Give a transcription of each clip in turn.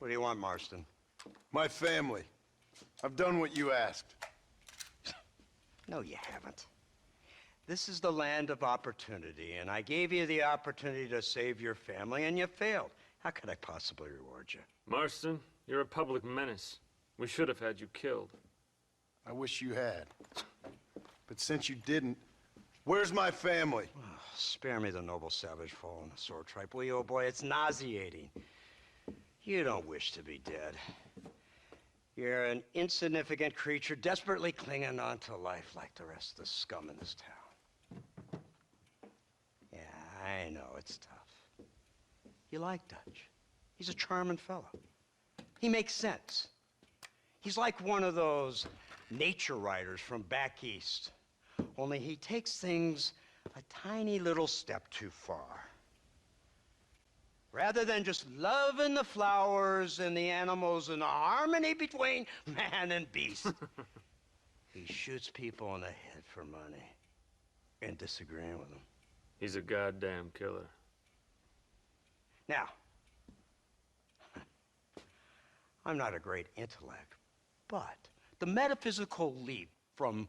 What do you want, Marston? My family. I've done what you asked. No, you haven't. This is the land of opportunity, and I gave you the opportunity to save your family, and you failed. How could I possibly reward you? Marston, you're a public menace. We should have had you killed. I wish you had. But since you didn't, where's my family? Oh, spare me the noble savage fall on the sword tripe, will you, old boy? It's nauseating. You don't wish to be dead. You're an insignificant creature desperately clinging on to life like the rest of the scum in this town. Yeah, I know, it's tough. You like Dutch. He's a charming fellow. He makes sense. He's like one of those nature writers from back east. Only he takes things a tiny little step too far. Rather than just loving the flowers and the animals and the harmony between man and beast, he shoots people in the head for money and disagreeing with them. He's a goddamn killer. Now, I'm not a great intellect, but the metaphysical leap from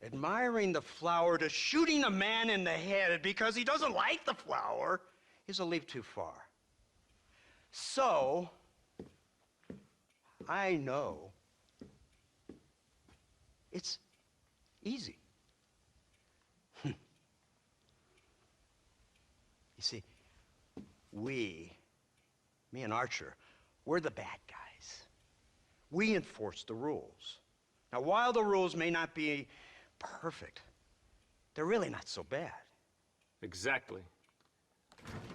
admiring the flower to shooting a man in the head because he doesn't like the flower is a leap too far. So, I know it's easy. You see, me and Archer, we're the bad guys. We enforce the rules. Now, while the rules may not be perfect, they're really not so bad. Exactly.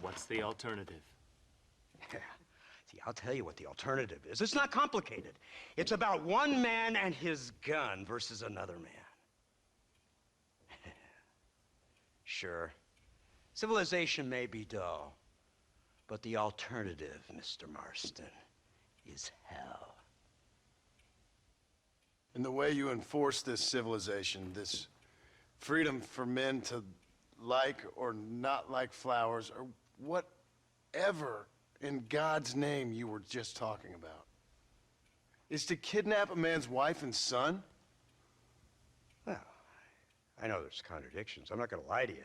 What's the alternative? Yeah. See, I'll tell you what the alternative is. It's not complicated. It's about one man and his gun versus another man. Sure, civilization may be dull, but the alternative, Mr. Marston, is hell. And the way you enforce this civilization, this freedom for men to like or not like flowers, or whatever in God's name you were just talking about, is to kidnap a man's wife and son? Well, I know there's contradictions. I'm not going to lie to you.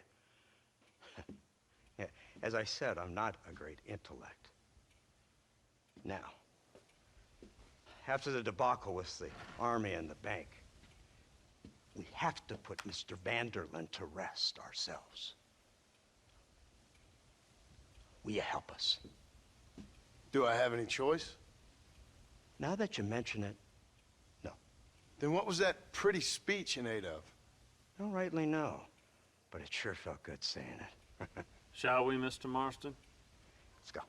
Yeah, as I said, I'm not a great intellect. Now, after the debacle with the army and the bank, we have to put Mr. Vanderlyn to rest ourselves. Will you help us? Do I have any choice? Now that you mention it, no. Then what was that pretty speech in aid of? I don't rightly know, but it sure felt good saying it. Shall we, Mr. Marston? Let's go.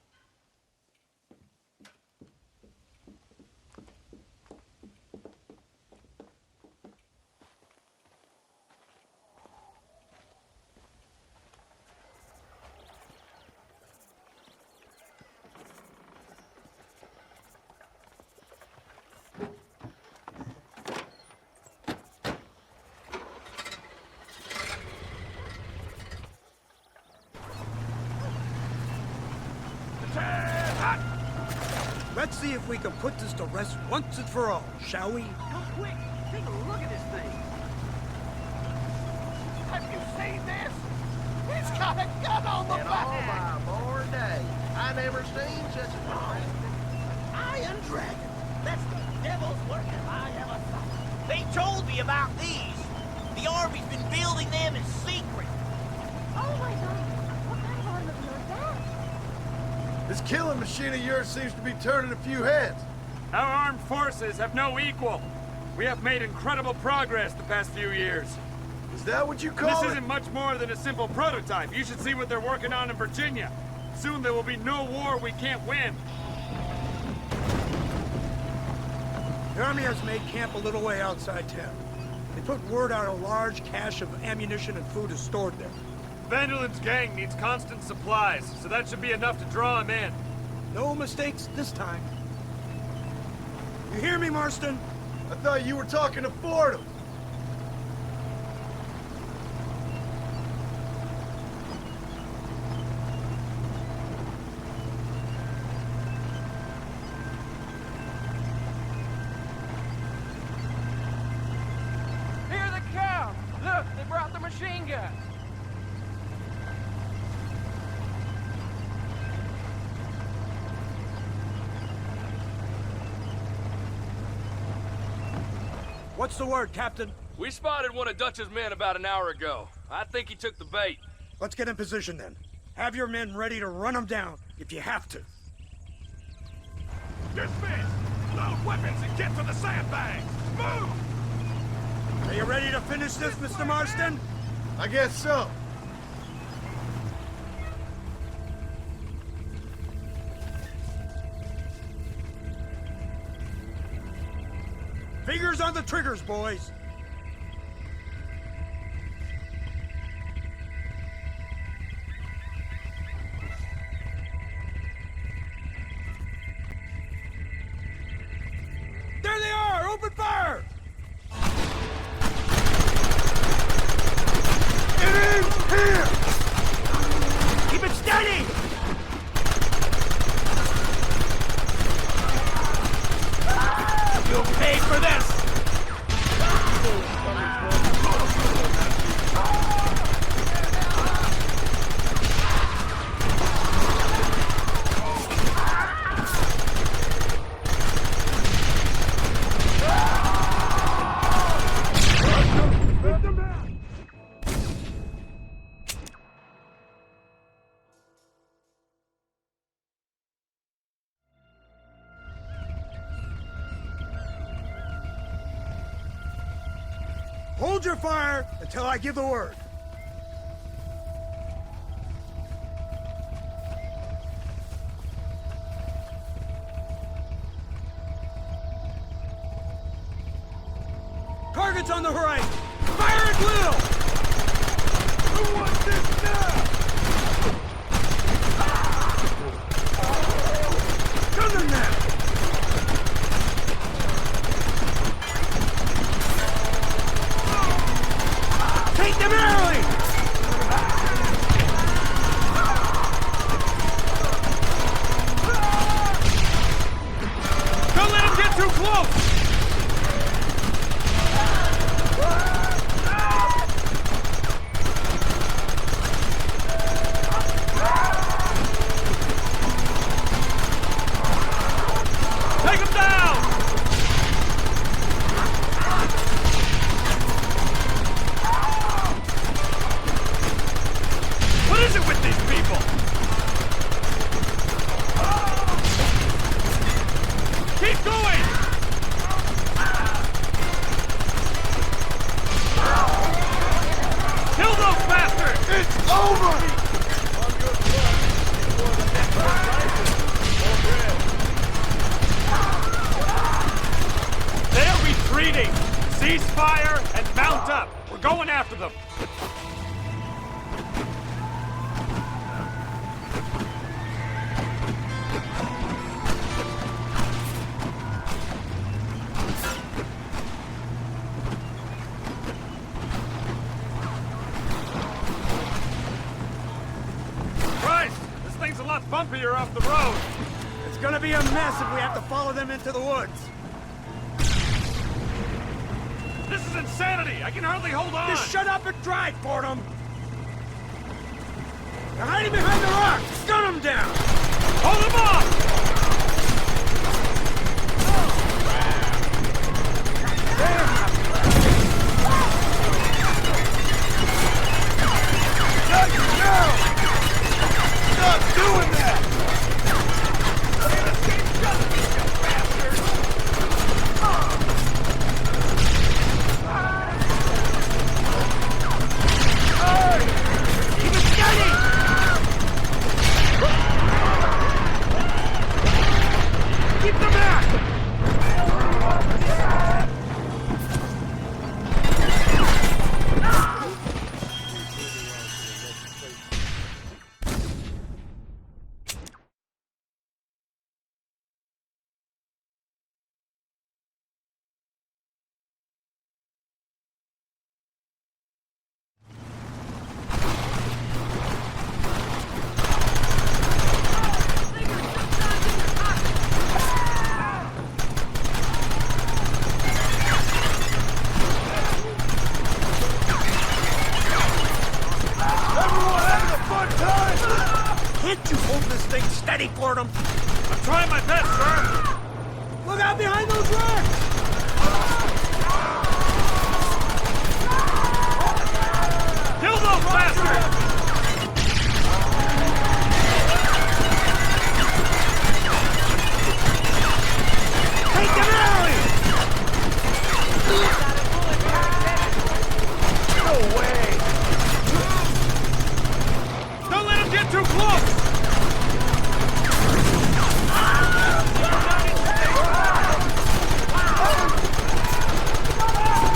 Let's see if we can put this to rest once and for all, shall we? Come quick! Take a look at this thing! Have you seen this? He's got a gun on the back! In all my born day, I never seen such a thing. Iron Dragon! That's the devil's work if I ever saw it. They told me about these. The Army's been building them in secret. Oh my God! What kind of automobile is that? This killing machine of yours seems to be turning a few heads. Our armed forces have no equal. We have made incredible progress the past few years. Is that what you call This it? isn't much more than a simple prototype. You should see what they're working on in Virginia. Soon there will be no war we can't win. The Army has made camp a little way outside town. They put word out a large cache of ammunition and food is stored there. Vanderlyn's gang needs constant supplies, so that should be enough to draw him in. No mistakes this time. You hear me, Marston? I thought you were talking to Fordham. machine gun! What's the word, Captain? We spotted one of Dutch's men about an hour ago. I think he took the bait. Let's get in position then. Have your men ready to run them down if you have to. Dismiss! Load weapons and get to the sandbags! Move! Are you ready to finish this, Mr. Marston? I guess so. Fingers on the triggers, boys. There they are! Open fire! It is here! Keep it steady! You'll pay for this! Hold your fire until I give the word. Targets on the horizon! Fire at will! Who wants this now? Gun them now! Take them early! Don't let him get too close! Take him down! What is it with these people? Keep going! Kill those bastards! It's over! They're retreating! Cease fire and mount up! We're going after them! Christ! This thing's a lot bumpier off the road! It's gonna be a mess if we have to follow them into the woods. This is insanity! I can hardly hold on! Just shut up and drive, Fordham! They're hiding behind the rocks! Gun them down! Hold them off! Stop doing that! Keep it steady! Keep them back! steady for them. I'm trying my best, sir! Look out behind those rocks! Kill those bastards! Take them out! No way! Don't let him get too close!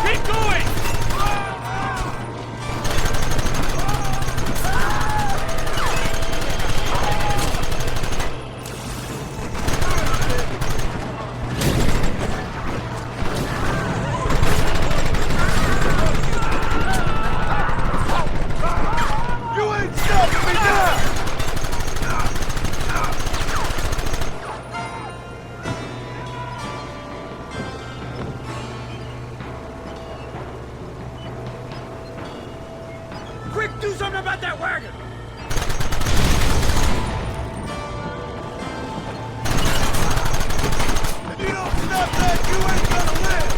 Keep going! You ain't stopping me now! Quick, do something about that wagon! If you don't stop that, you ain't gonna live!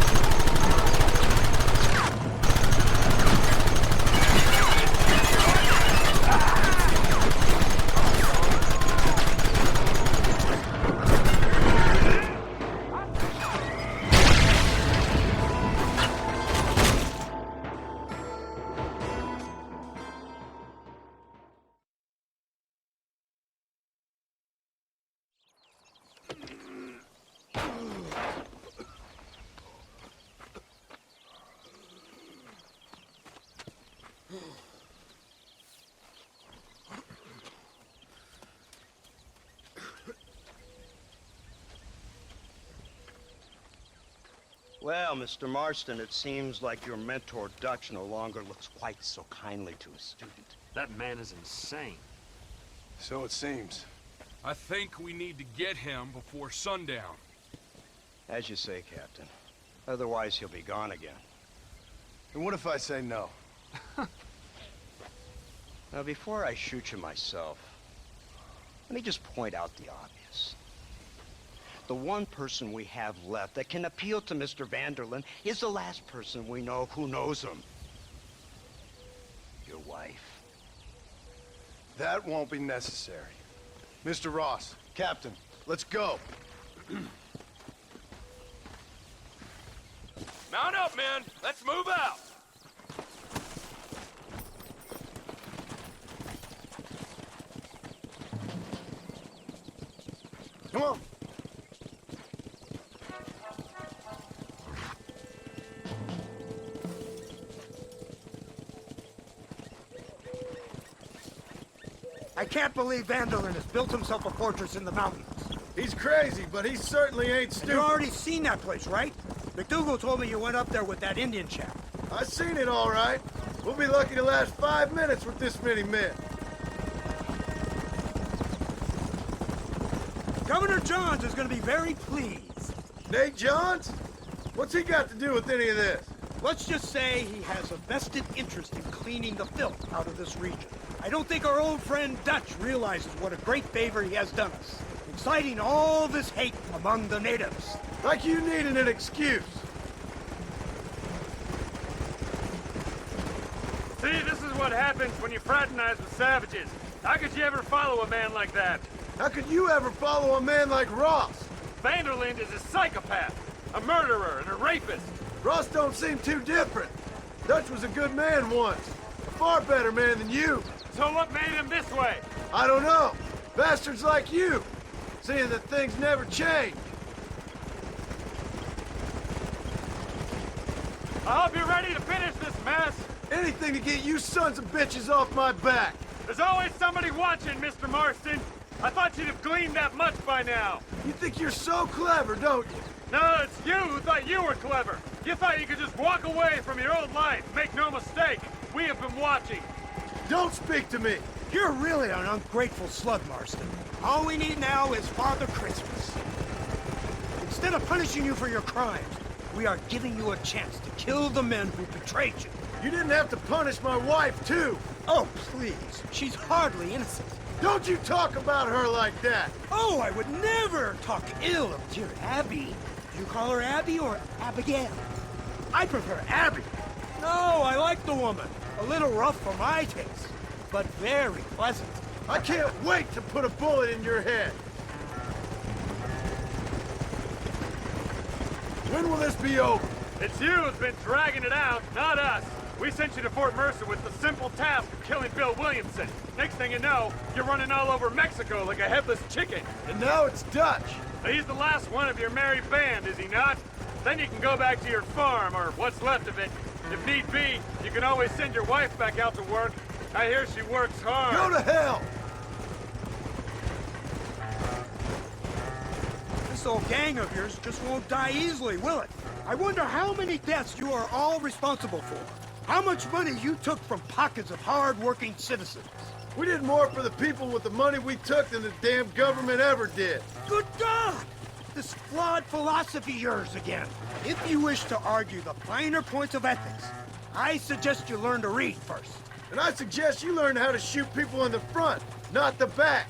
Well, Mr. Marston, it seems like your mentor Dutch no longer looks quite so kindly to his student. That man is insane. So it seems. I think we need to get him before sundown. As you say, Captain. Otherwise, he'll be gone again. And what if I say no? Now, before I shoot you myself, let me just point out the obvious. The one person we have left that can appeal to Mr. Vanderlyn is the last person we know who knows him. Your wife. That won't be necessary. Mr. Ross, Captain, let's go. Mount up, men. Let's move out. Come on. I can't believe Vanderlyn has built himself a fortress in the mountains. He's crazy, but he certainly ain't And stupid. you already seen that place, right? McDougal told me you went up there with that Indian chap. I seen it all right. We'll be lucky to last 5 minutes with this many men. Governor Johns is going to be very pleased. Nate Johns? What's he got to do with any of this? Let's just say he has a vested interest in cleaning the filth out of this region. I don't think our old friend Dutch realizes what a great favor he has done us, inciting all this hate among the natives. Like you needing an excuse. See, this is what happens when you fraternize with savages. How could you ever follow a man like that? How could you ever follow a man like Ross? Vanderlyn is a psychopath, a murderer, and a rapist. Ross don't seem too different. Dutch was a good man once. A far better man than you. So what made him this way? I don't know. Bastards like you. Seeing that things never change. I hope you're ready to finish this mess. Anything to get you sons of bitches off my back. There's always somebody watching, Mr. Marston. I thought you'd have gleaned that much by now. You think you're so clever, don't you? No, it's you who thought you were clever. You thought you could just walk away from your old life. Make no mistake, we have been watching. Don't speak to me. You're really an ungrateful slug, Marston. All we need now is Father Christmas. Instead of punishing you for your crimes, we are giving you a chance to kill the men who betrayed you. You didn't have to punish my wife, too. Oh, please. She's hardly innocent. Don't you talk about her like that! Oh, I would never talk ill of dear Abby. Do you call her Abby or Abigail? I prefer Abby. No, I like the woman. A little rough for my taste, but very pleasant. I can't wait to put a bullet in your head! When will this be over? It's you who's been dragging it out, not us. We sent you to Fort Mercer with the simple task of killing Bill Williamson. Next thing you know, you're running all over Mexico like a headless chicken. And now it's Dutch. He's the last one of your merry band, is he not? Then you can go back to your farm, or what's left of it. If need be, you can always send your wife back out to work. I hear she works hard. Go to hell! This old gang of yours just won't die easily, will it? I wonder how many deaths you are all responsible for. How much money you took from pockets of hard-working citizens. We did more for the people with the money we took than the damn government ever did. Good God! This flawed philosophy of yours again. If you wish to argue the finer points of ethics, I suggest you learn to read first. And I suggest you learn how to shoot people in the front, not the back.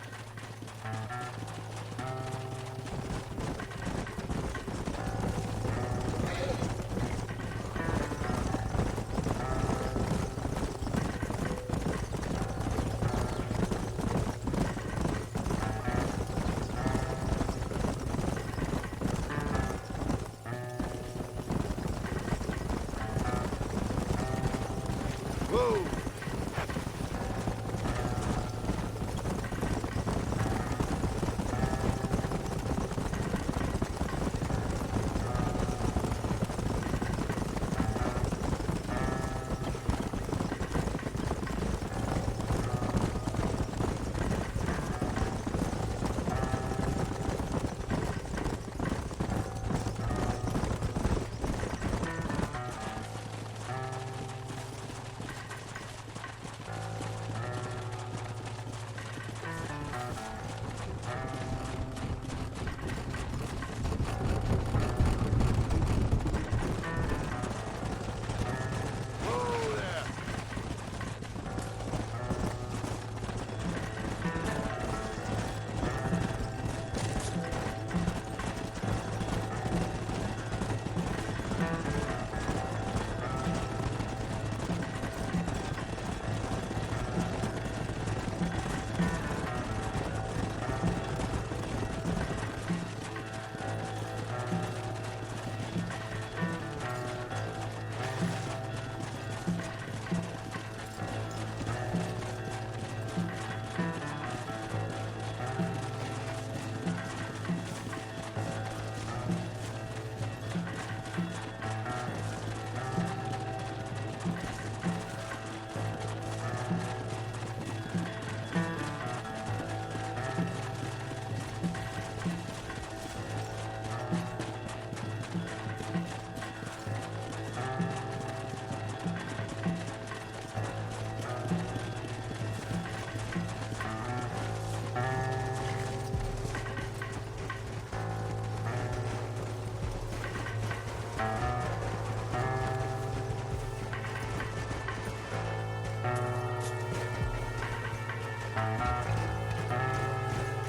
Whoa!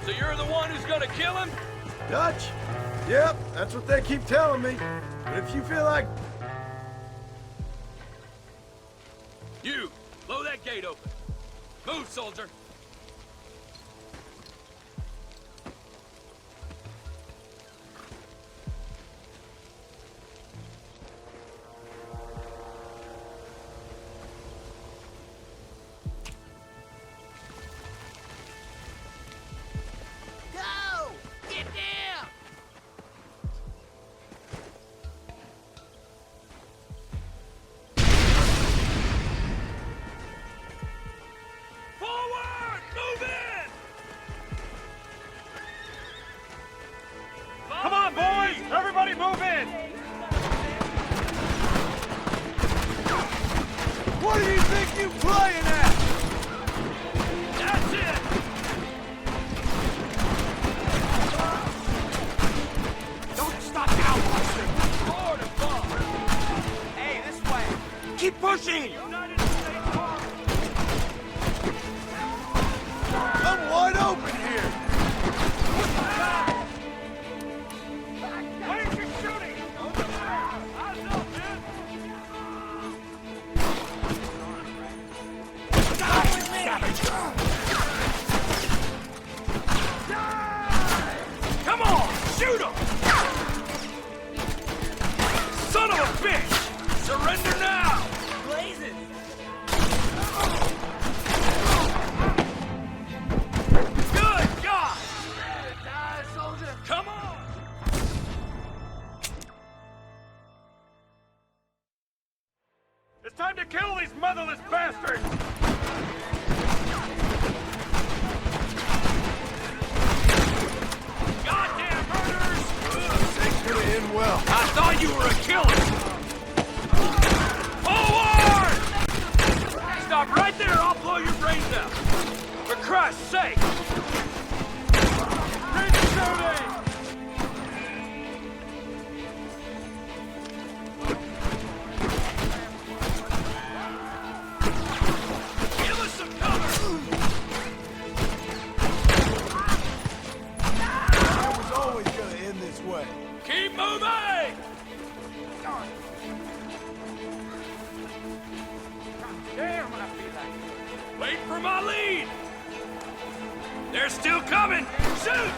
So you're the one who's gonna kill him? Dutch? Yep, that's what they keep telling me. But if you feel like... You, blow that gate open. Move, soldier. Go! Get down! Forward! Move in! Come on, boys! Everybody move in! What do you think you playing at? That's it! Don't stop now, Marston! Forward and forward! Hey, this way! Keep pushing! United States Army! Come open here! Why aren't you shooting? Eyes up, man! Come on, shoot him! Son of a bitch! Surrender now! Blazes! Good God! Come on! It's time to kill these motherless bastards! Goddamn murderers! It's gonna end well. I thought you were a killer! Forward! Stop right there, I'll blow your brains out! For Christ's sake! Keep shooting! Give us some cover! It was always gonna end this way. Keep moving! Damn, I feel like... Wait for my lead! They're still coming! Shoot!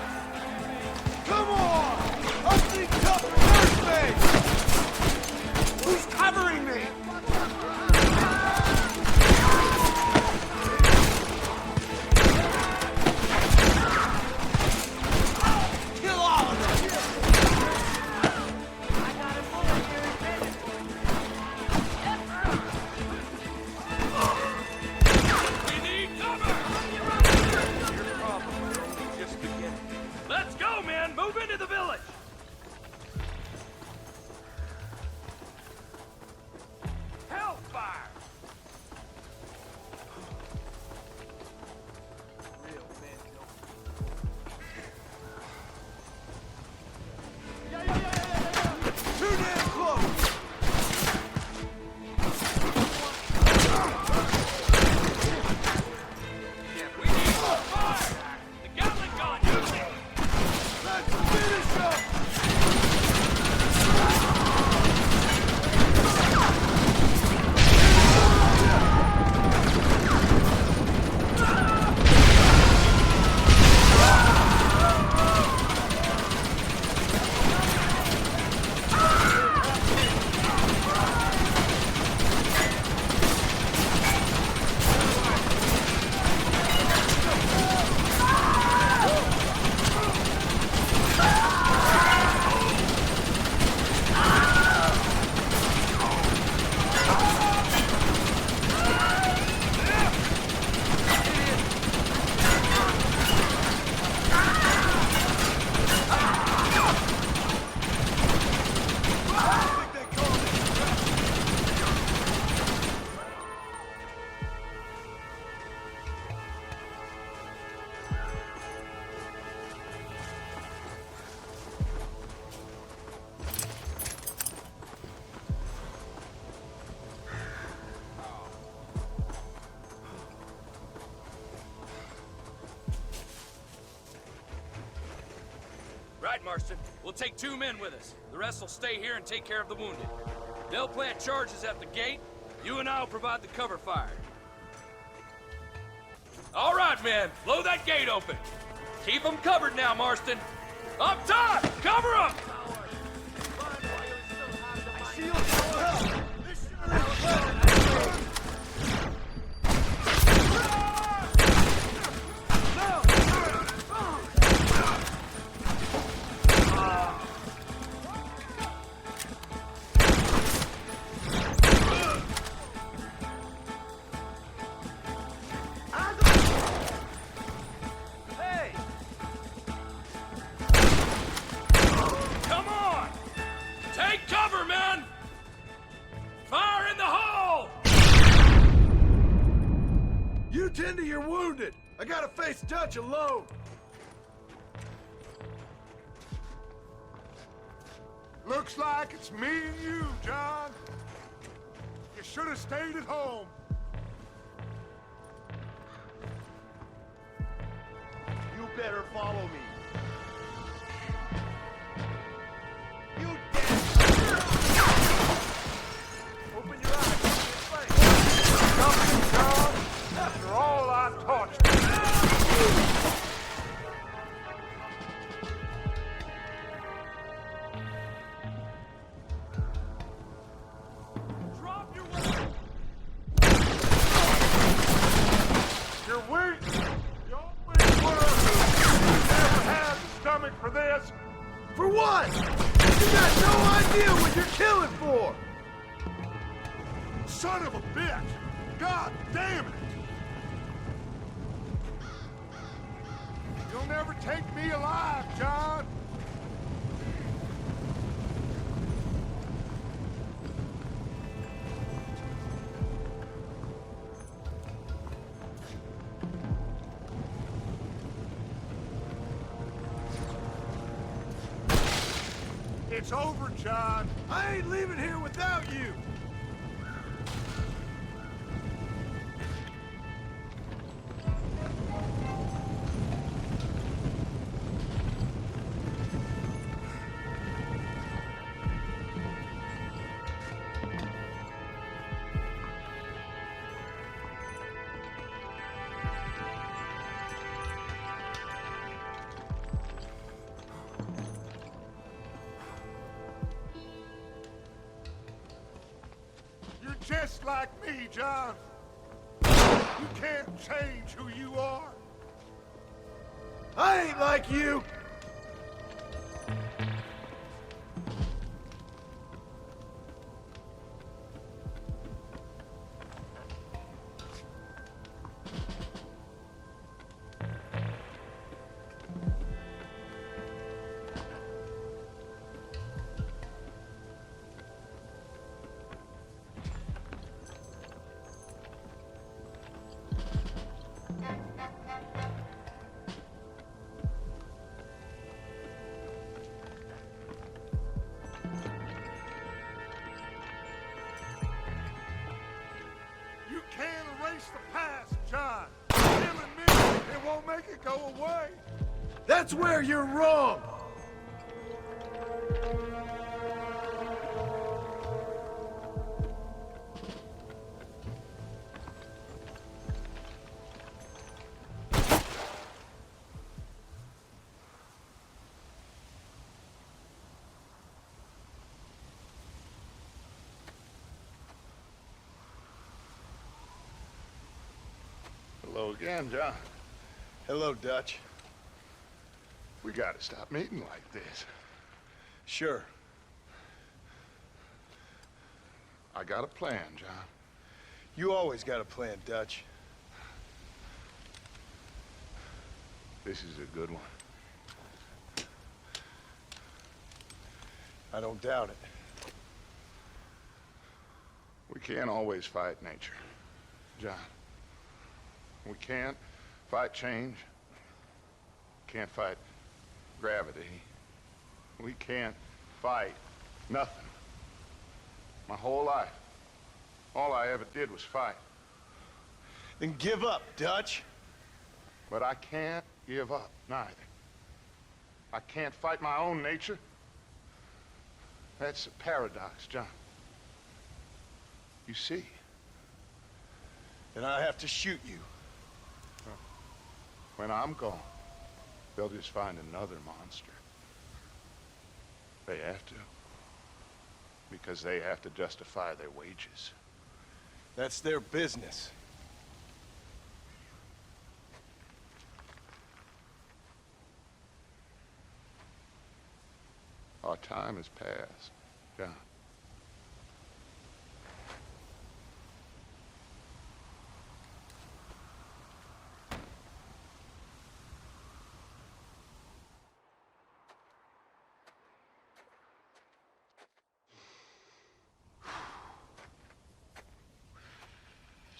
Come on! I need cover first base! Who's covering me? Kill all of them! We need cover! Your problem is only just beginning. Let's go, man! Move into the village! Hellfire! Real men Too damn close! We need more fire! The Gatling gun, use it! Let's finish up! Right, Marston. We'll take 2 men with us. The rest will stay here and take care of the wounded. They'll plant charges at the gate. You and I'll provide the cover fire. All right, men. Blow that gate open. Keep them covered now, Marston. Up top! Cover them! Come on! Take cover, men! Fire in the hole! You tend to your wounded. I gotta face Dutch alone. Looks like it's me and you, John. You should have stayed at home. better follow me. Open your eyes. Nothing, John. After all I taught you. Drop your weapon! You're weak. You always were. You never had the stomach for this. For what? You got no idea what you're killing for! Son of a bitch. God damn it. You'll never take me alive, John. It's over, John. I ain't leaving here without you! You're just like me, John. You can't change who you are. I ain't like you! You can't erase the past, John. Killing me, it won't make it go away. That's where you're wrong! Hello again, John. Hello, Dutch. We gotta stop meeting like this. Sure. I got a plan, John. You always got a plan, Dutch. This is a good one. I don't doubt it. We can't always fight nature, John. We can't fight change. Can't fight gravity. We can't fight nothing. My whole life, all I ever did was fight. Then give up, Dutch. But I can't give up, neither. I can't fight my own nature. That's a paradox, John. You see? Then I have to shoot you. When I'm gone, they'll just find another monster. They have to. Because they have to justify their wages. That's their business. Our time has passed, John.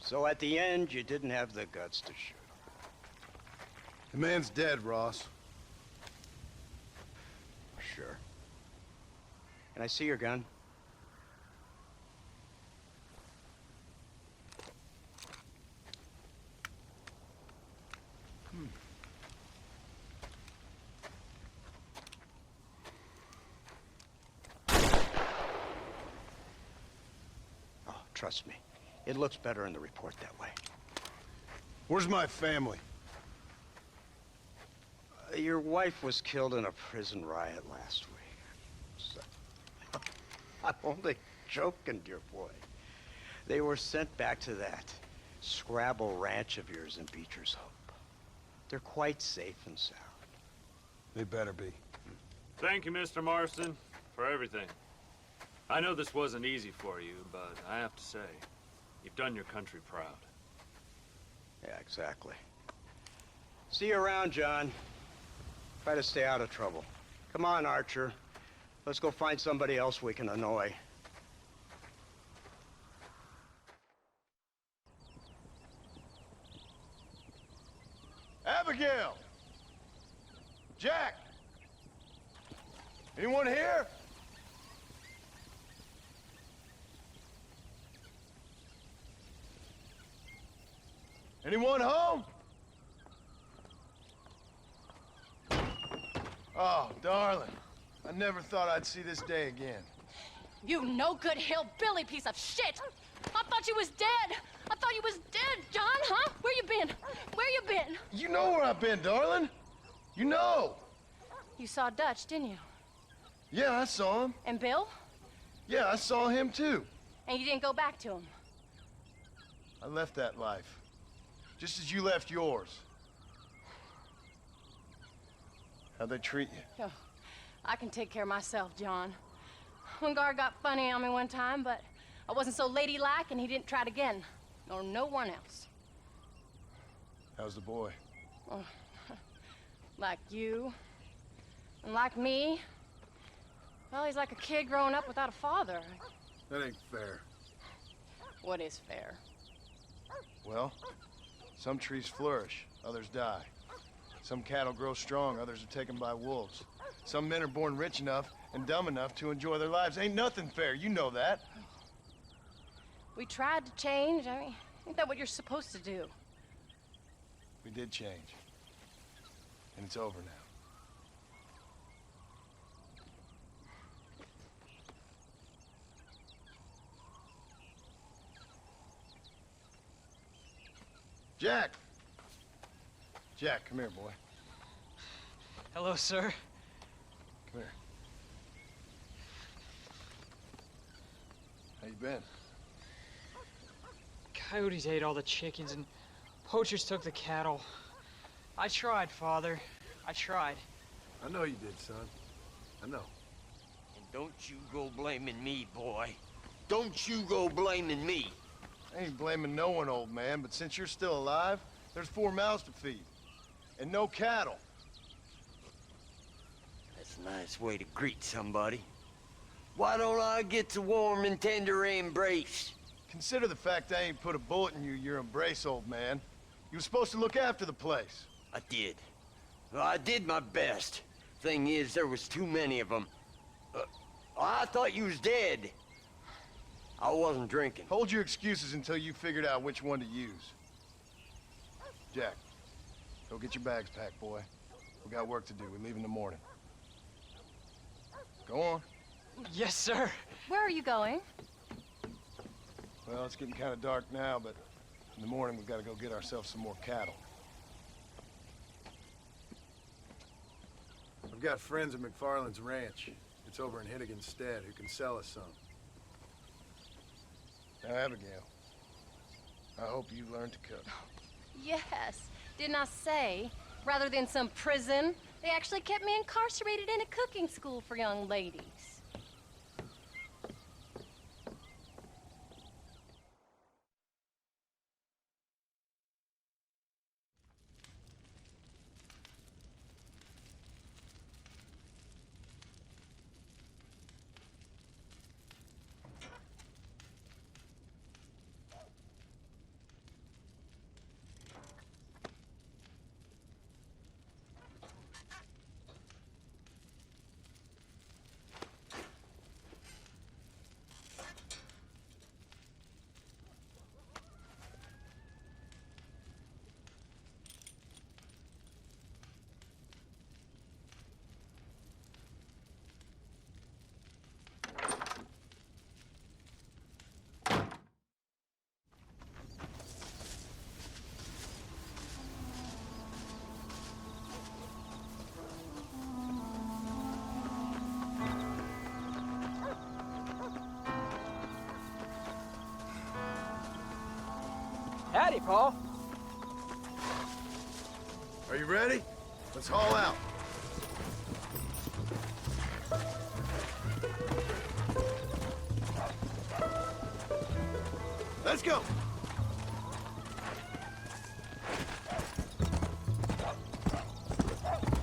So at the end, you didn't have the guts to shoot The man's dead, Ross. him. Sure. Can I see your gun? Trust me. It looks better in the report that way. Where's my family? Your wife was killed in a prison riot last week. So, I'm only joking, dear boy. They were sent back to that Scrabble ranch of yours in Beecher's Hope. They're quite safe and sound. They better be. Thank you, Mr. Marston, for everything. I know this wasn't easy for you, but I have to say, you've done your country proud. Yeah, exactly. See you around, John. Try to stay out of trouble. Come on, Archer. Let's go find somebody else we can annoy. Abigail! Jack! Anyone here? Anyone home? Oh, darling. I never thought I'd see this day again. You no good hillbilly piece of shit! I thought you was dead! I thought you was dead, John, huh? Where you been? Where you been? You know where I've been, darling. You know. You saw Dutch, didn't you? Yeah, I saw him. And Bill? Yeah, I saw him too. And you didn't go back to him? I left that life. Just as you left yours. How'd they treat you? Oh, I can take care of myself, John. One guard got funny on me one time, but I wasn't so ladylike and he didn't try it again. Nor no one else. How's the boy? Oh, like you. And like me. Well, he's like a kid growing up without a father. That ain't fair. What is fair? Well, some trees flourish, others die. Some cattle grow strong, others are taken by wolves. Some men are born rich enough and dumb enough to enjoy their lives. Ain't nothing fair, you know that. We tried to change. I mean, ain't that what you're supposed to do? We did change. And it's over now. Jack! Jack, come here, boy. Hello, sir. Come here. How you been? Coyotes ate all the chickens and poachers took the cattle. I tried, Father. I tried. I know you did, son. I know. And don't you go blaming me, boy. Don't you go blaming me. I ain't blaming no one, old man, but since you're still alive, there's 4 mouths to feed. And no cattle. That's a nice way to greet somebody. Why don't I get the warm and tender embrace? Consider the fact I ain't put a bullet in your embrace, old man. You were supposed to look after the place. I did. Well, I did my best. Thing is, there was too many of them. I thought you was dead. I wasn't drinking. Hold your excuses until you figured out which one to use. Jack, go get your bags packed, boy. We got work to do. We leave in the morning. Go on. Yes, sir. Where are you going? Well, it's getting kind of dark now, but in the morning we've got to go get ourselves some more cattle. I've got friends at McFarland's ranch. It's over in Hennigan's stead who can sell us some. Now, Abigail, I hope you learn to cook. Yes. Didn't I say, rather than some prison, they actually kept me incarcerated in a cooking school for young ladies. Howdy, Paul. Are you ready? Let's haul out. Let's go.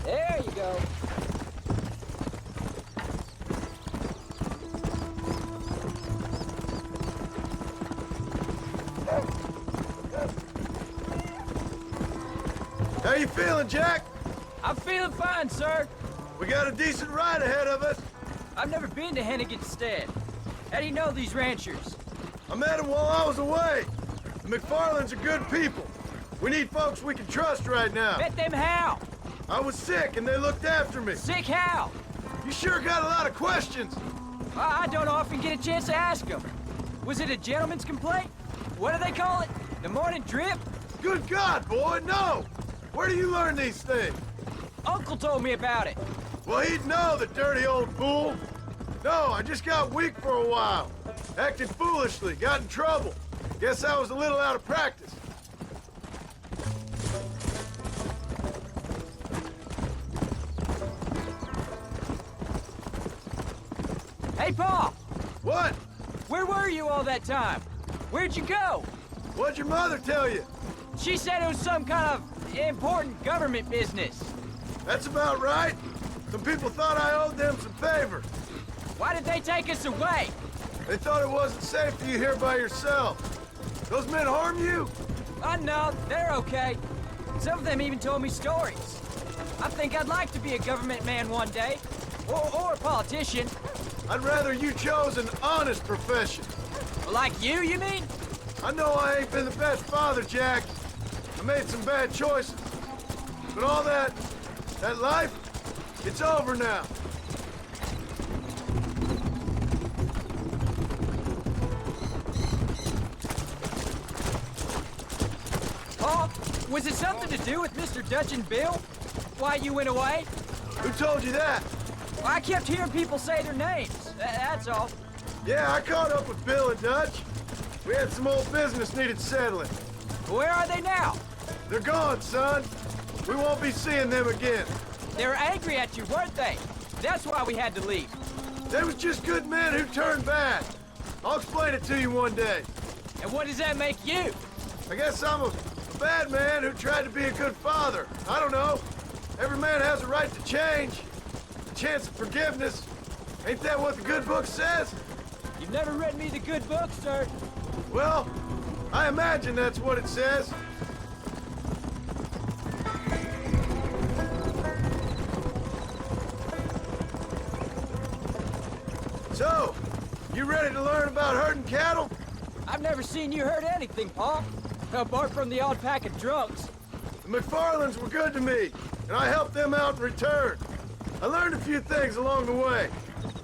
There you go. How you feeling, Jack? I'm feeling fine, sir. We got a decent ride ahead of us. I've never been to Hennigan's Stead. How do you know these ranchers? I met them while I was away. The McFarlands are good people. We need folks we can trust right now. Met them how? I was sick and they looked after me. Sick how? You sure got a lot of questions. I don't often get a chance to ask them. Was it a gentleman's complaint? What do they call it? The morning drip? Good God, boy, no! Where do you learn these things? Uncle told me about it. Well, he'd know, the dirty old fool. No, I just got weak for a while. Acted foolishly, got in trouble. Guess I was a little out of practice. Hey, Paul! What? Where were you all that time? Where'd you go? What'd your mother tell you? She said it was some kind of important government business. That's about right. Some people thought I owed them some favors. Why did they take us away? They thought it wasn't safe for you here by yourself. Those men harm you? No, they're okay. Some of them even told me stories. I think I'd like to be a government man one day. Or a politician. I'd rather you chose an honest profession. Like you mean? I know I ain't been the best father, Jack. I made some bad choices. But all that life, it's over now. Paul, was it something to do with Mr. Dutch and Bill? Why you went away? Who told you that? I kept hearing people say their names. That's all. Yeah, I caught up with Bill and Dutch. We had some old business needed settling. Where are they now? They're gone, son. We won't be seeing them again. They were angry at you, weren't they? That's why we had to leave. They was just good men who turned bad. I'll explain it to you one day. And what does that make you? I guess I'm a bad man who tried to be a good father. I don't know. Every man has a right to change. A chance of forgiveness. Ain't that what the good book says? You've never read me the good book, sir. Well, I imagine that's what it says. So, you ready to learn about herding cattle? I've never seen you hurt anything, Paul. Apart from the odd pack of drunks. The McFarlands were good to me, and I helped them out in return. I learned a few things along the way.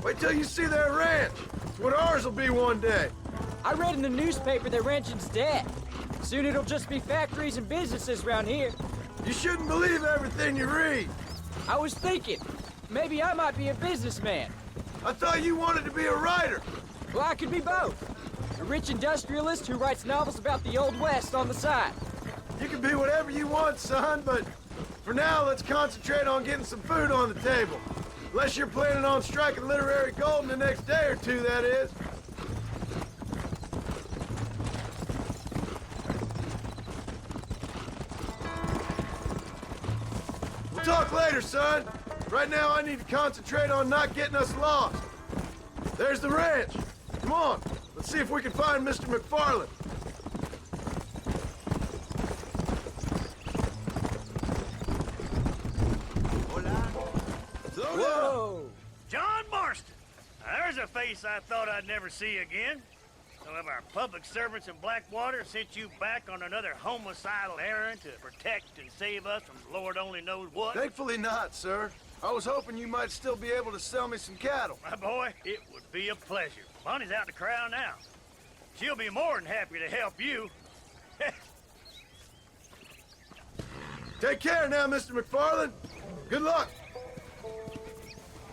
Wait till you see their ranch. It's what ours will be one day. I read in the newspaper their ranching's dead. Soon it'll just be factories and businesses around here. You shouldn't believe everything you read. I was thinking, maybe I might be a businessman. I thought you wanted to be a writer. Well, I could be both. A rich industrialist who writes novels about the Old West on the side. You can be whatever you want, son, but for now, let's concentrate on getting some food on the table. Unless you're planning on striking literary gold in the next day or two, that is. We'll talk later, son. Right now, I need to concentrate on not getting us lost. There's the ranch. Come on, let's see if we can find Mr. McFarland. Whoa! John Marston. Now, there's a face I thought I'd never see again. Some of our public servants in Blackwater sent you back on another homicidal errand to protect and save us from Lord only knows what. Thankfully not, sir. I was hoping you might still be able to sell me some cattle. My boy, it would be a pleasure. Bonnie's out in the crowd now. She'll be more than happy to help you. Take care now, Mr. McFarland. Good luck.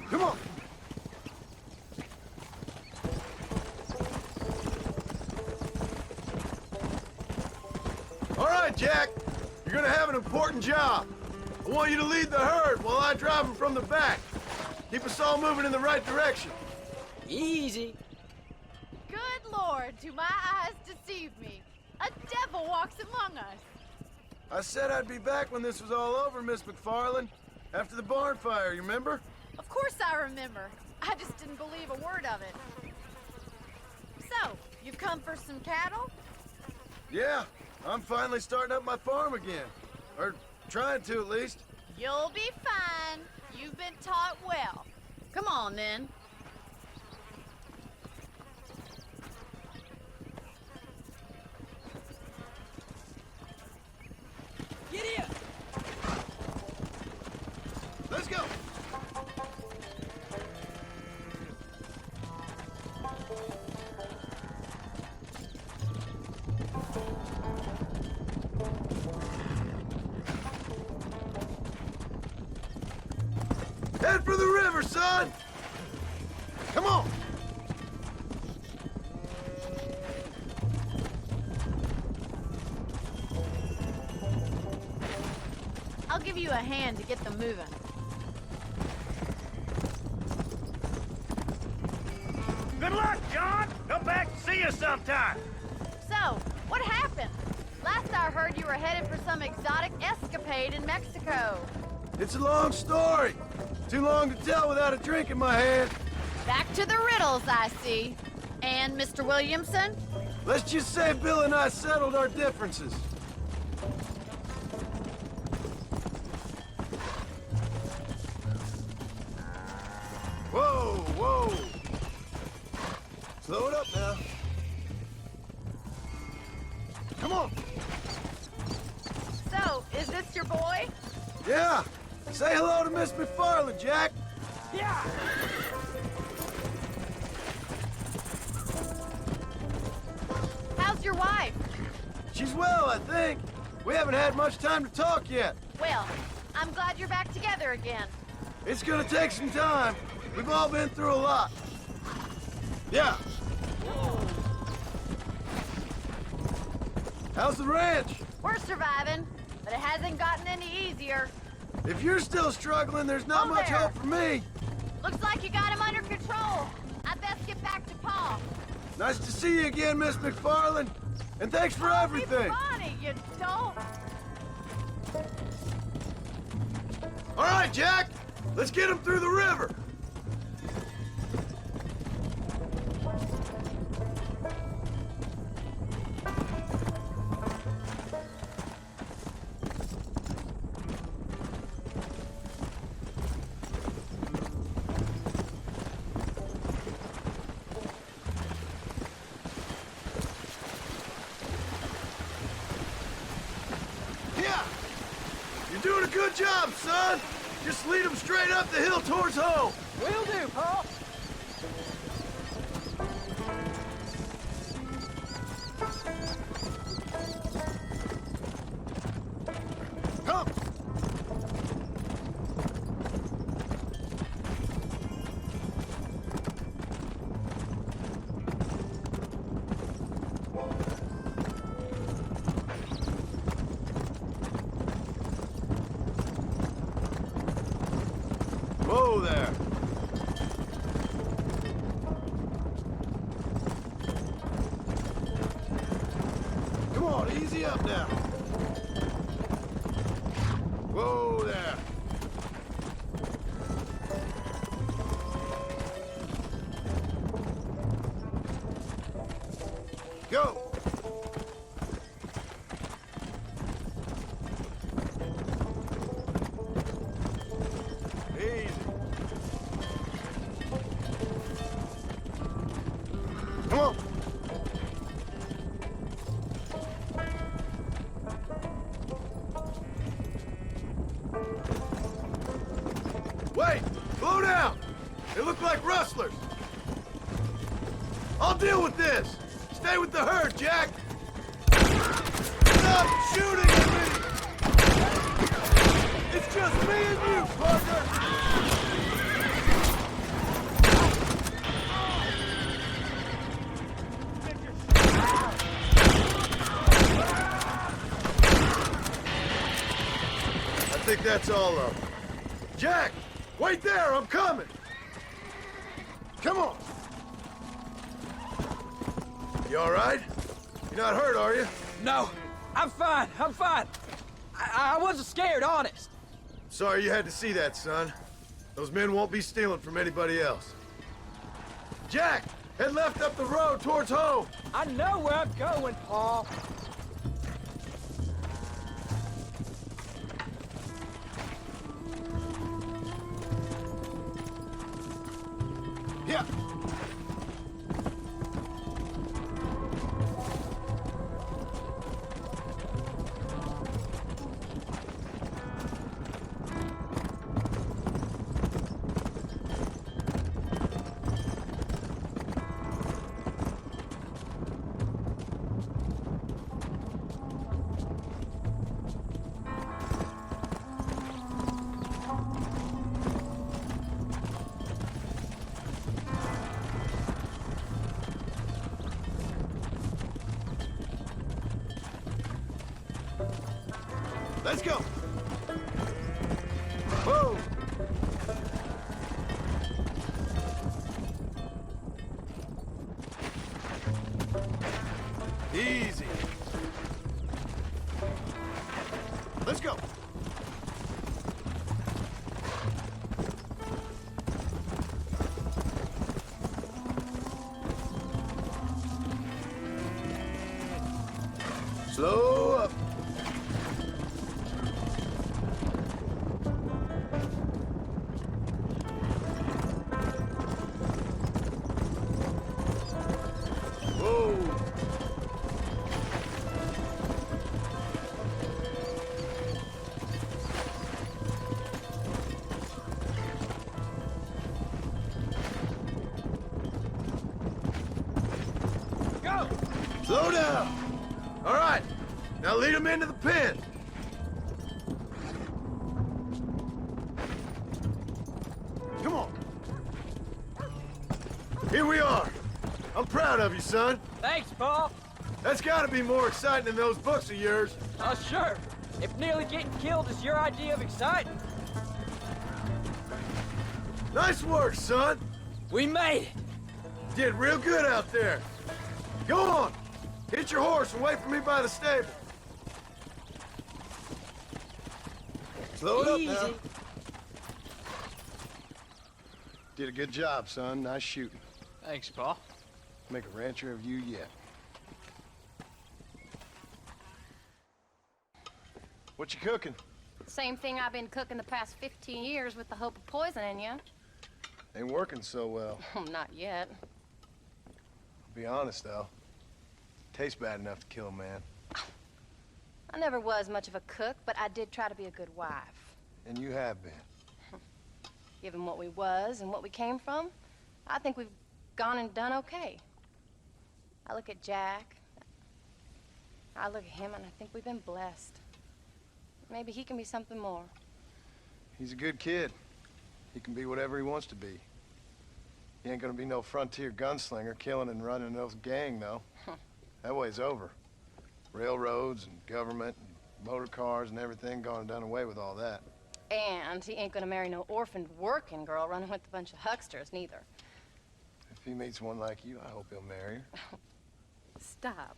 Come on. All right, Jack. You're gonna have an important job. I want you to lead the herd while I drive them from the back. Keep us all moving in the right direction. Easy. Good Lord, do my eyes deceive me? A devil walks among us. I said I'd be back when this was all over, Miss McFarland. After the barn fire, you remember? Of course I remember. I just didn't believe a word of it. So, you've come for some cattle? Yeah, I'm finally starting up my farm again. Or trying to, at least. You'll be fine. You've been taught well. Come on, then. Get in! Let's go! Head for the river, son! Come on! I'll give you a hand to get them moving. Good luck, John. Come back and see us sometime. So, what happened? Last I heard you were headed for some exotic escapade in Mexico. It's a long story. Too long to tell without a drink in my hand. Back to the riddles, I see. And Mr. Williamson? Let's just say Bill and I settled our differences. Whoa, whoa. Slow it up now. Come on. So, is this your boy? Yeah. Say hello to Miss McFarland, Jack. Yeah! How's your wife? She's well, I think. We haven't had much time to talk yet. Well, I'm glad you're back together again. It's gonna take some time. We've all been through a lot. Yeah. How's the ranch? We're surviving, but it hasn't gotten any easier. If you're still struggling, there's not Oh, much there. hope for me. Looks like you got him under control. I best get back to Pa. Nice to see you again, Miss McFarland. And thanks for Oh, everything. Be funny, you don't. All right, Jack. Let's get him through the river. Yeah. You're doing a good job, son. Just lead them straight up the hill towards home. Will do, Paul. Come. Whoa there. Come on, easy up now. Whoa there. Go. Easy. Come on. Wait! Slow down! They look like rustlers. I'll deal with this. Stay with the herd, Jack. Stop shooting at me! It's just me and you, partner! think that's all of them. Jack! Wait there! I'm coming! Come on! You all right? You're not hurt, are you? No, I'm fine. I'm fine. I wasn't scared, honest. Sorry you had to see that, son. Those men won't be stealing from anybody else. Jack! Head left up the road towards home! I know where I'm going, Paul. Yeah. Let's go! Whoa! Easy. Let's go! Slow up. Slow down! All right, now lead them into the pen. Come on. Here we are. I'm proud of you, son. Thanks, Paul. That's gotta be more exciting than those books of yours. Oh, sure. If nearly getting killed is your idea of exciting. Nice work, son. We made it. Did real good out there. Go on. Hit your horse and wait for me by the stable. Slow it up now. Easy. Did a good job, son. Nice shooting. Thanks, Paul. Make a rancher of you yet. What you cooking? Same thing I've been cooking the past 15 years with the hope of poisoning you. Ain't working so well. Not yet. Be honest, though. Tastes bad enough to kill a man. I never was much of a cook, but I did try to be a good wife. And you have been. Given what we was and what we came from, I think we've gone and done okay. I look at Jack. I look at him and I think we've been blessed. Maybe he can be something more. He's a good kid. He can be whatever he wants to be. He ain't gonna be no frontier gunslinger killing and running those gang, though. That way's over. Railroads and government and motor cars and everything gone and done away with all that. And he ain't gonna marry no orphaned working girl running with a bunch of hucksters, neither. If he meets one like you, I hope he'll marry her. Stop.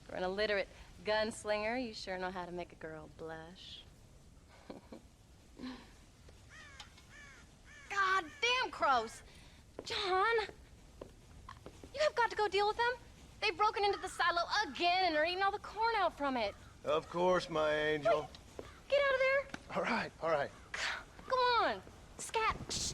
For an illiterate gunslinger, you sure know how to make a girl blush. God damn crows! John! You have got to go deal with them. They've broken into the silo again and are eating all the corn out from it. Of course, my angel. Wait. Get out of there. All right, all right. Go on. Scat. Shh.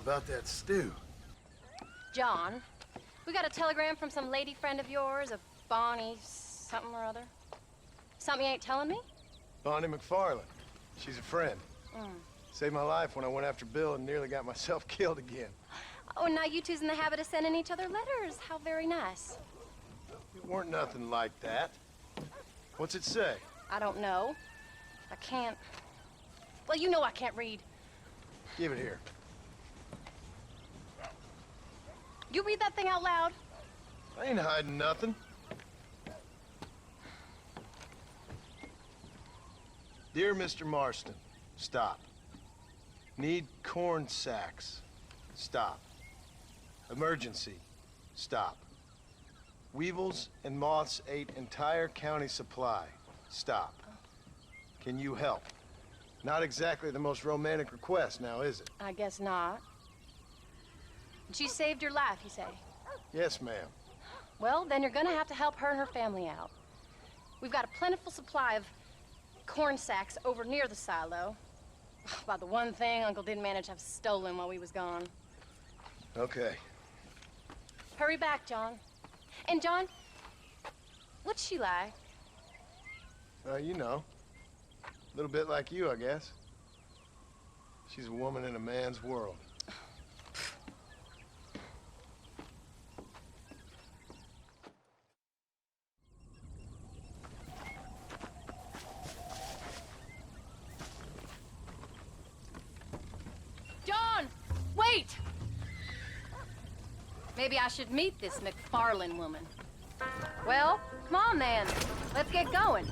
about that stew. John, we got a telegram from some lady friend of yours, a Bonnie something or other. Something you ain't telling me? Bonnie McFarland. She's a friend. Saved my life when I went after Bill and nearly got myself killed again. Oh, now you two's in the habit of sending each other letters. How very nice. It weren't nothing like that. What's it say? I don't know. I can't... Well, you know I can't read. Give it here. You read that thing out loud? I ain't hiding nothing. Dear Mr. Marston, stop. Need corn sacks. Stop. Emergency. Stop. Weevils and moths ate entire county supply. Stop. Can you help? Not exactly the most romantic request now, is it? I guess not. She saved your life, you say? Yes, ma'am. Well, then you're gonna have to help her and her family out. We've got a plentiful supply of corn sacks over near the silo. About the one thing Uncle didn't manage to have stolen while we was gone. Okay. Hurry back, John. And John, what's she like? You know. A little bit like you, I guess. She's a woman in a man's world. John, wait! Maybe I should meet this McFarland woman. Well, come on then. Let's get going.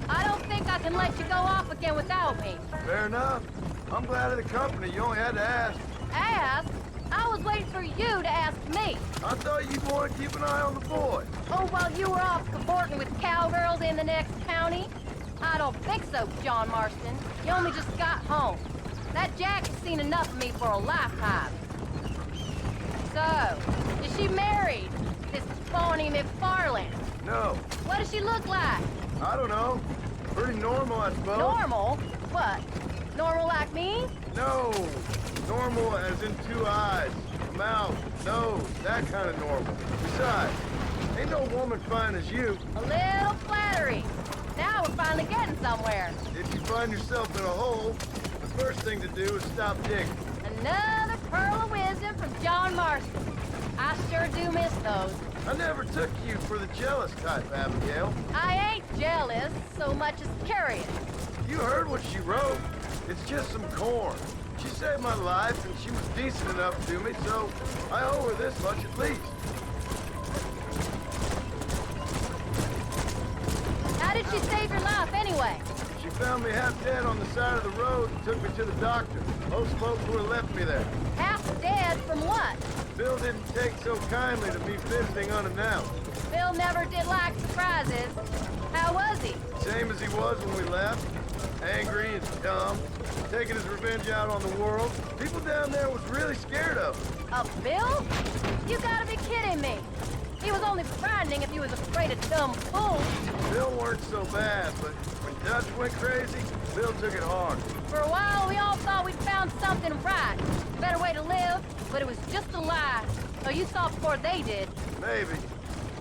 I don't think I can let you go off again without me. Fair enough. I'm glad of the company. You only had to ask. Ask? I was waiting for you to ask me. I thought you'd want to keep an eye on the boy. Oh, while you were off cavorting with cowgirls in the next county? I don't think so, John Marston. You only just got home. That Jack has seen enough of me for a lifetime. So, is she married? This Bonnie McFarland? No. What does she look like? I don't know. Pretty normal, I suppose. Normal? What? Normal like me? No. Normal as in 2 eyes, mouth, nose, that kind of normal. Besides, ain't no woman fine as you. A little flattery. Now we're finally getting somewhere. If you find yourself in a hole, the first thing to do is stop digging. Another pearl of wisdom from John Marston. I sure do miss those. I never took you for the jealous type, Abigail. I ain't jealous so much as curious. You heard what she wrote. It's just some corn. She saved my life, and she was decent enough to me, so I owe her this much at least. How did she save your life anyway? She found me half dead on the side of the road and took me to the doctor. Most folks would have left me there. Half dead from what? Bill didn't take so kindly to me visiting unannounced. Bill never did like surprises. How was he? Same as he was when we left. Angry and dumb. Taking his revenge out on the world. People down there was really scared of him. Of Bill? You gotta be kidding me. He was only frightening if he was afraid of dumb fools. Bill weren't so bad, but when Dutch went crazy, Bill took it hard. For a while, we all thought we'd found something right. A better way to live, but it was just a lie. So you saw before they did. Maybe.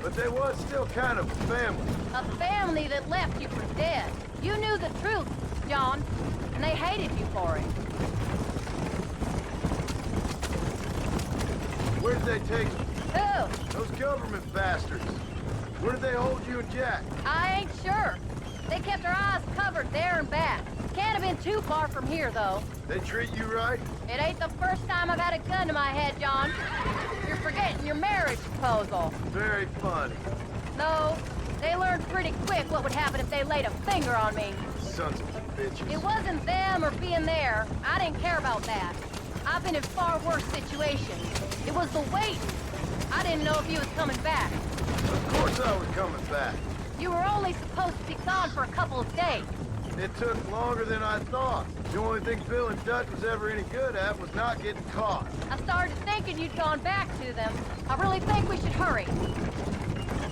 But they was still kind of a family. A family that left you for dead. You knew the truth, John, and they hated you for it. Where did they take you? Who? Those government bastards. Where did they hold you and Jack? I ain't sure. They kept their eyes covered there and back. Can't have been too far from here, though. They treat you right? It ain't the first time I've had a gun to my head, John. You're forgetting your marriage proposal. Very funny. No, they learned pretty quick what would happen if they laid a finger on me. Sons of bitches. It wasn't them or being there. I didn't care about that. I've been in far worse situations. It was the waiting. I didn't know if you was coming back. Of course I was coming back. You were only supposed to be gone for a couple of days. It took longer than I thought. The only thing Bill and Dutch was ever any good at was not getting caught. I started thinking you'd gone back to them. I really think we should hurry.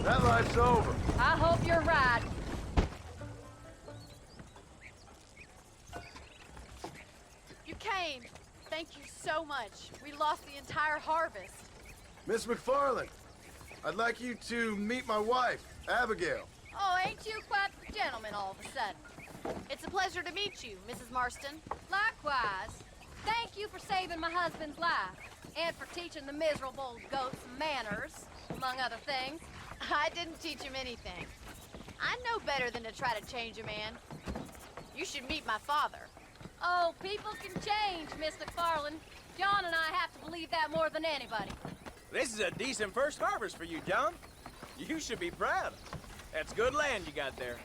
That life's over. I hope you're right. came. Thank you so much. We lost the entire harvest. Miss McFarland, I'd like you to meet my wife, Abigail. Oh, ain't you quite the gentleman all of a sudden? It's a pleasure to meet you, Mrs. Marston. Likewise. Thank you for saving my husband's life and for teaching the miserable goats manners, among other things. I didn't teach him anything. I know better than to try to change a man. You should meet my father. Oh, people can change, Miss McFarland. John and I have to believe that more than anybody. This is a decent first harvest for you, John. You should be proud. That's good land you got there.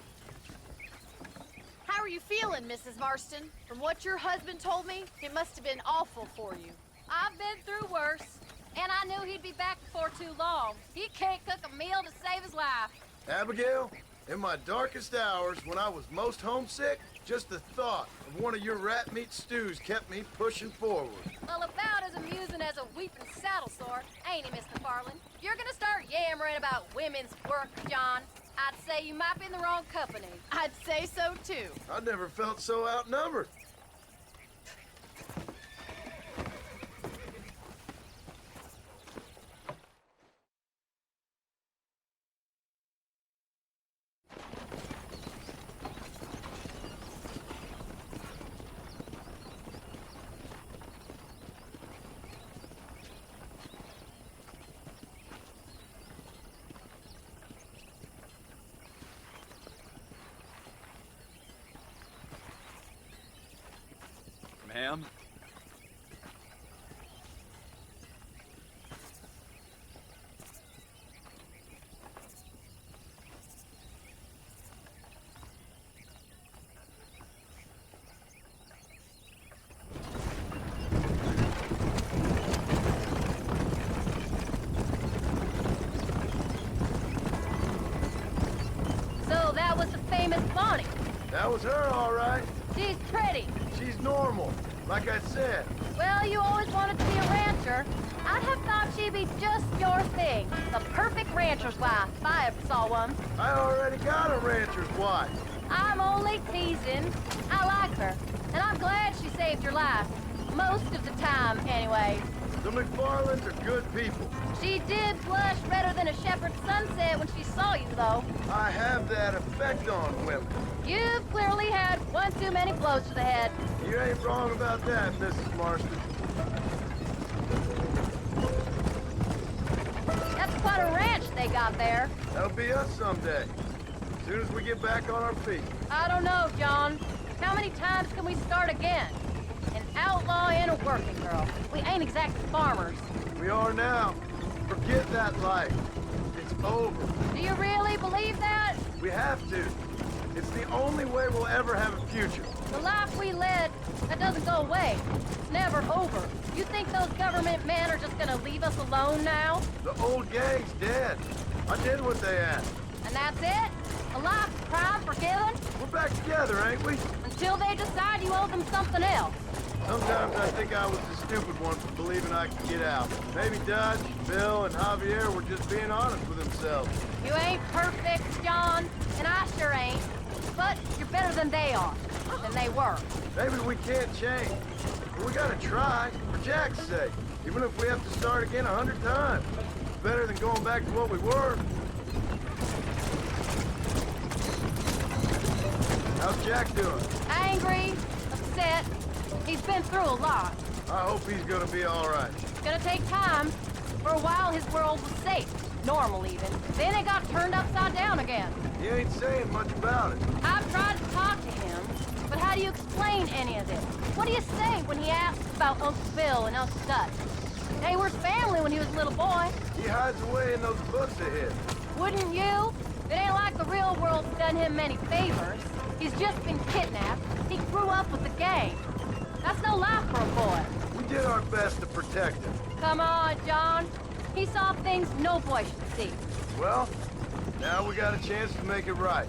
How are you feeling, Mrs. Marston? From what your husband told me, it must have been awful for you. I've been through worse, and I knew he'd be back before too long. He can't cook a meal to save his life. Abigail, in my darkest hours, when I was most homesick, just the thought of one of your rat meat stews kept me pushing forward. Well, about as amusing as a weeping saddle sore, ain't he, Miss McFarland? If you're gonna start yammering about women's work, John, I'd say you might be in the wrong company. I'd say so, too. I never felt so outnumbered. Ma'am? So that was the famous Bonnie. That was her, all right. She's pretty. She's normal, like I said. Well, you always wanted to be a rancher. I'd have thought she'd be just your thing. The perfect rancher's wife, if I ever saw one. I already got a rancher's wife. I'm only teasing. I like her, and I'm glad she saved your life. Most of the time, anyway. The McFarlands are good people. She did blush redder than a shepherd's sunset when she saw you, though. I have that effect on women. You've clearly had one too many blows to the head. You ain't wrong about that, Mrs. Marston. That's quite a ranch they got there. That'll be us someday. As soon as we get back on our feet. I don't know, John. How many times can we start again? An outlaw and a working girl. We ain't exactly farmers. We are now. Forget that life. It's over. Do you really believe that? We have to. It's the only way we'll ever have a future. The life we led, that doesn't go away. It's never over. You think those government men are just gonna leave us alone now? The old gang's dead. I did what they asked. And that's it? A life of crime forgiven? We're back together, ain't we? Until they decide you owe them something else. Sometimes I think I was the stupid one for believing I could get out. Maybe Dutch, Bill, and Javier were just being honest with themselves. You ain't perfect, John, and I sure ain't. But you're better than they are, than they were. Maybe we can't change. But we gotta try, for Jack's sake. Even if we have to start again 100 times. It's better than going back to what we were. How's Jack doing? Angry, upset. He's been through a lot. I hope he's gonna be all right. It's gonna take time. For a while, his world was safe. Normal, even. Then it got turned upside down again. He ain't saying much about it. I've tried to talk to him, but how do you explain any of this? What do you say when he asks about Uncle Bill and Uncle Dutch? They were his family when he was a little boy. He hides away in those books of his. Wouldn't you? It ain't like the real world's done him many favors. He's just been kidnapped. He grew up with the gang. That's no life for a boy. We did our best to protect him. Come on, John. He saw things no boy should see. Well, now we got a chance to make it right.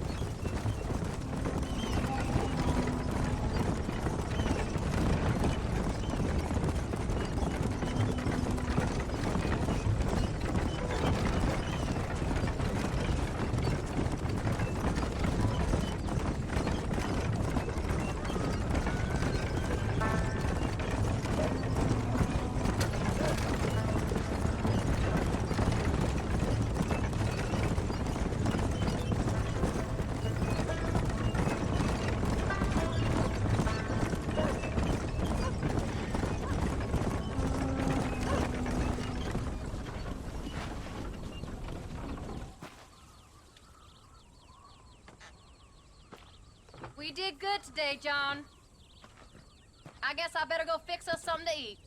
We did good today, John. I guess I better go fix us something to eat.